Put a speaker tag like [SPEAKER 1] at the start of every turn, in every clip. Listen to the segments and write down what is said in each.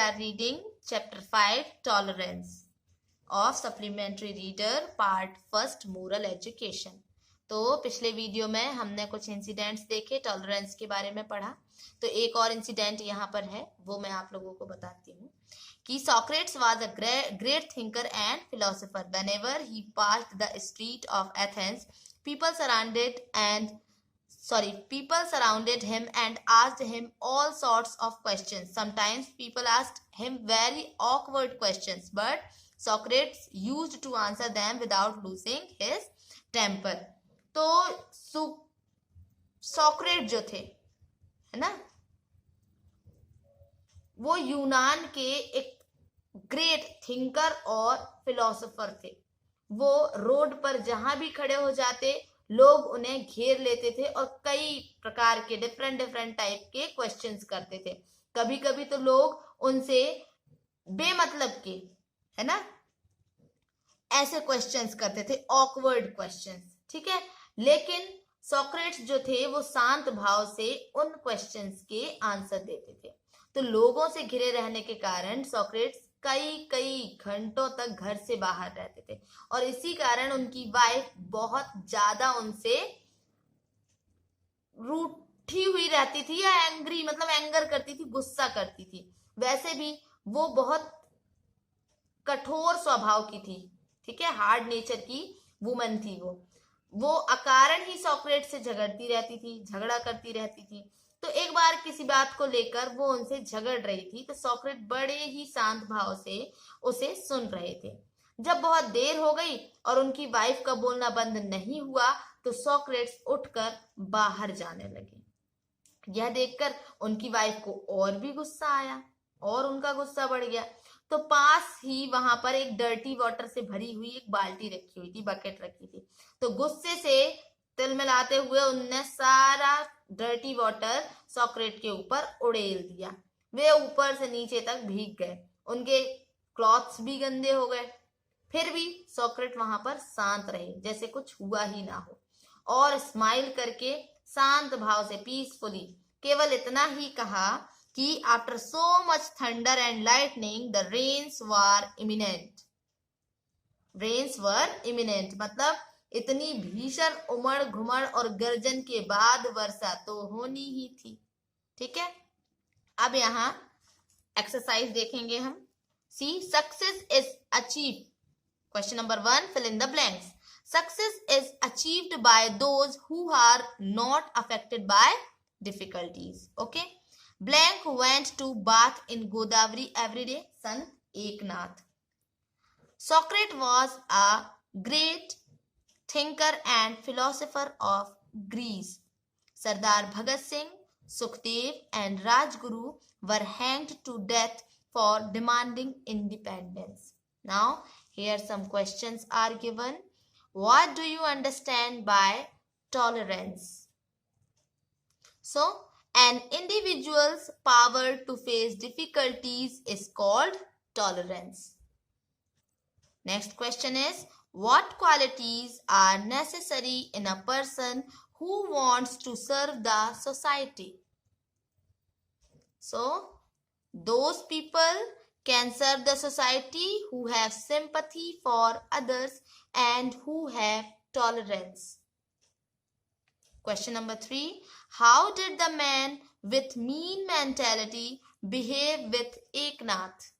[SPEAKER 1] are reading chapter 5 tolerance of supplementary reader part first moral education. तो पिछले video में हमने कुछ इंसिडेंट्स देखे, टॉलरेंस के बारे में पढ़ा. तो एक और इंसिडेंट यहाँ पर है, वो मैं आप लोगों को बताती हूँ कि Socrates was a great thinker and philosopher. Whenever he passed the street of Athens, people surrounded him and asked him all sorts of questions. Sometimes people asked him very awkward questions, but Socrates used to answer them without losing his temper. तो सॉक्रेट जो थे, है ना, वो यूनान के एक great thinker और फिलोसोफर थे. वो रोड पर जहां भी खड़े हो जाते, लोग उन्हें घेर लेते थे और कई प्रकार के डिफरेंट टाइप के क्वेश्चंस करते थे. कभी कभी तो लोग उनसे बेमतलब के, है ना, ऐसे क्वेश्चंस करते थे, ऑकवर्ड क्वेश्चंस. ठीक है, लेकिन सॉक्रेट्स जो थे वो शांत भाव से उन क्वेश्चंस के आंसर देते थे. तो लोगों से घिरे रहने के कारण सॉक्रेट्स कई घंटों तक घर से बाहर रहते थे और इसी कारण उनकी वाइफ बहुत ज्यादा उनसे रूठी हुई रहती थी या एंग्री, मतलब एंगर करती थी, गुस्सा करती थी. वैसे भी वो बहुत कठोर स्वभाव की थी. ठीक है, हार्ड नेचर की वुमन थी. वो अकारण ही सॉक्रेट से झगड़ा करती रहती थी. तो एक बार किसी बात को लेकर वो उनसे झगड़ रही थी, तो सॉक्रेट बड़े ही शांत भाव से उसे सुन रहे थे. जब बहुत देर हो गई और उनकी वाइफ का बोलना बंद नहीं हुआ, तो सॉक्रेट्स उठकर बाहर जाने लगे. यह देखकर उनकी वाइफ को और भी गुस्सा आया और उनका गुस्सा बढ़ गया. तो पास ही वहां पर एक डर्टी वाटर से भरी हुई एक बाल्टी रखी हुई थी, बकेट रखी थी. तो गुस्से से तिलमिलाते हुए उनने सारा डर्टी वाटर सॉक्रेट के ऊपर उड़ेल दिया. वे ऊपर से नीचे तक भीग गए, उनके क्लॉथ्स भी गंदे हो गए. फिर भी सॉक्रेट वहां पर शांत रहे, जैसे कुछ हुआ ही ना हो, और स्माइल करके शांत भाव से पीसफुली केवल इतना ही कहा कि after so much thunder and lightning the rains were imminent. मतलब इतनी भीषण उमड़ घुमड़ और गर्जन के बाद वर्षा तो होनी ही थी. ठीक है, अब यहाँ एक्सरसाइज देखेंगे हम. See, success is achieve. Question number 1, fill in the blanks. Success is achieved by those who are not affected by difficulties. Okay. Blank went to bath in Godavari every day. Sant Eknath. Socrates was a great thinker and philosopher of Greece. Sardar Bhagat Singh, Sukhdev and Rajguru were hanged to death for demanding independence. Now, here some questions are given. What do you understand by tolerance? So, an individual's power to face difficulties is called tolerance. Next question is, what qualities are necessary in a person who wants to serve the society? So, those people can serve the society who have sympathy for others and who have tolerance. Question number 3. How did the man with mean mentality behave with Eknath?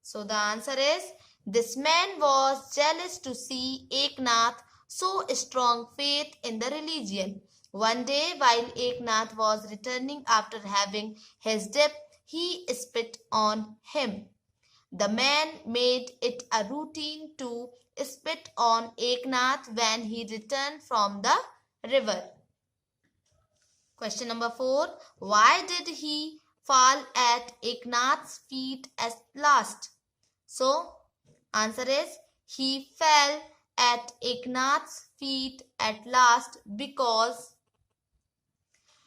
[SPEAKER 1] So the answer is, this man was jealous to see Eknath so strong faith in the religion. One day while Eknath was returning after having his dip, he spit on him. The man made it a routine to spit on Eknath when he returned from the river. Question number 4. Why did he fall at Eknath's feet at last? So, answer is, he fell at Eknath's feet at last because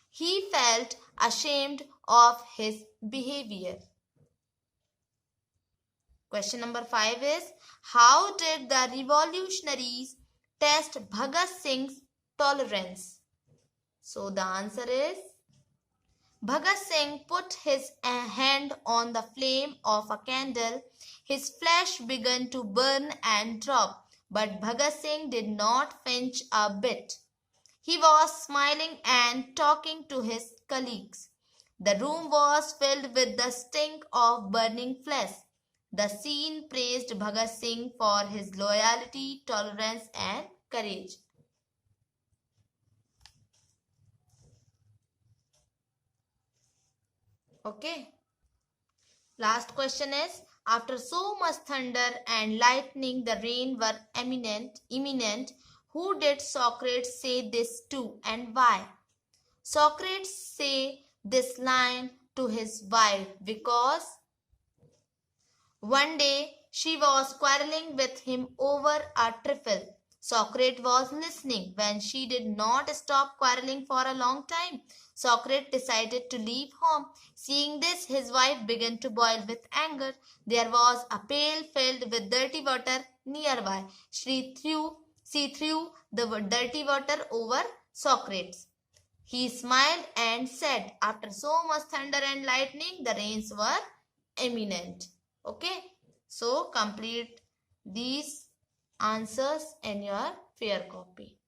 [SPEAKER 1] he felt ashamed of his behavior. Question number 5 is, how did the revolutionaries test Bhagat Singh's tolerance? So the answer is, Bhagat Singh put his hand on the flame of a candle. His flesh began to burn and drop, but Bhagat Singh did not flinch a bit. He was smiling and talking to his colleagues. The room was filled with the stink of burning flesh. The scene praised Bhagat Singh for his loyalty, tolerance, and courage. Okay. Last question is, after so much thunder and lightning, the rain were imminent. Who did Socrates say this to and why? Socrates say this line to his wife because one day she was quarreling with him over a trifle. Socrates was listening. When she did not stop quarreling for a long time, Socrates decided to leave home. Seeing this, his wife began to boil with anger. There was a pail filled with dirty water nearby. She threw the dirty water over Socrates. He smiled and said, after so much thunder and lightning, the rains were imminent. Okay, so complete these answers in your fair copy.